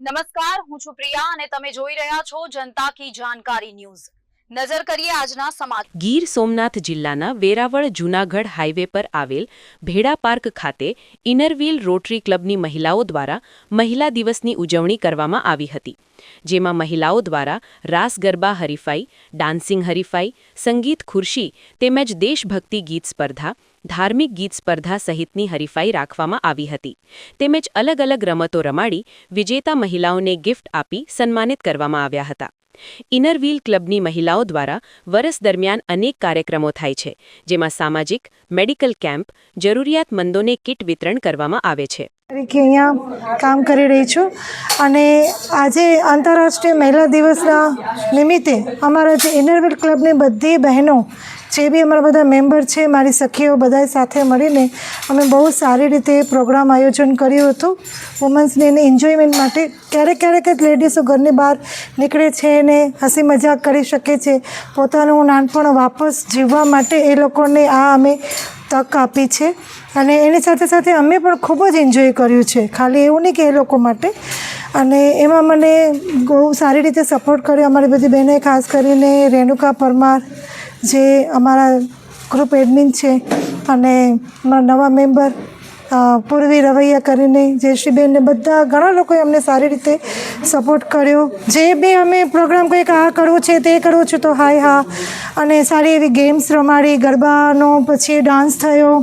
નમસ્કાર, હું છું પ્રિયા અને તમે જોઈ રહ્યા છો જનતા કી જાણકારી ન્યૂઝ। નજર કરીએ આજના સમાચાર। ગીર સોમનાથ જિલ્લાના વેરાવળ જૂનાગઢ હાઈવે પર આવેલ ભેડા પાર્ક ખાતે ઇનરવ્હીલ રોટરી ક્લબની મહિલાઓ દ્વારા મહિલા દિવસની ઉજવણી કરવામાં આવી હતી, જેમાં મહિલાઓ દ્વારા રાસ ગરબા હરીફાઈ, ડાન્સિંગ હરીફાઈ, સંગીત ખુરશી તેમજ દેશભક્તિ ગીત સ્પર્ધા, ધાર્મિક ગીત સ્પર્ધા સહિતની હરીફાઈ રાખવામાં આવી હતી, તેમજ અલગ અલગ રમતો રમાડી વિજેતા મહિલાઓને ગિફ્ટ આપી સન્માનિત કરવામાં આવ્યા હતા। ઇનરવ્હીલ ક્લબની મહિલાઓ દ્વારા વર્ષ દરમિયાન અનેક કાર્યક્રમો થાય છે, જેમાં સામાજિક, મેડિકલ કેમ્પ, જરૂરિયાતમંદોને કિટ વિતરણ કરવામાં આવે છે। તરીકે અહીંયા કામ કરી રહી છું અને આજે આંતરરાષ્ટ્રીય મહિલા દિવસના નિમિત્તે અમારા જે ઇનરવ્હીલ ક્લબની બધી બહેનો જે બી અમારા બધા મેમ્બર છે, મારી સખીઓ બધા સાથે મળીને અમે બહુ સારી રીતે પ્રોગ્રામ આયોજન કર્યું હતું વુમન્સને એને એન્જોયમેન્ટ માટે। ક્યારેક જ લેડીઝો ઘરની બહાર નીકળે છે અને હસી મજાક કરી શકે છે, પોતાનું નાનપણ વાપસ જીવવા માટે એ લોકોને અમે તક આપી છે અને એની સાથે સાથે અમે પણ ખૂબ જ એન્જોય કર્યું છે, ખાલી એવું નહીં કે એ લોકો માટે। અને એમાં મને બહુ સારી રીતે સપોર્ટ કર્યો અમારી બધી બહેનોએ, ખાસ કરીને રેણુકા પરમાર જે અમારા ગ્રુપ એડમિન છે અને અમારા નવા મેમ્બર પૂર્વી રવૈયા કરીને જયશ્રીબેન ને બધા ઘણા લોકોએ અમને સારી રીતે સપોર્ટ કર્યો। જે બી અમે પ્રોગ્રામ કંઈક આ કરવું છે તે કરવું છે તો હા, અને સારી એવી ગેમ્સ રમાડી, ગરબાનો પછી ડાન્સ થયો।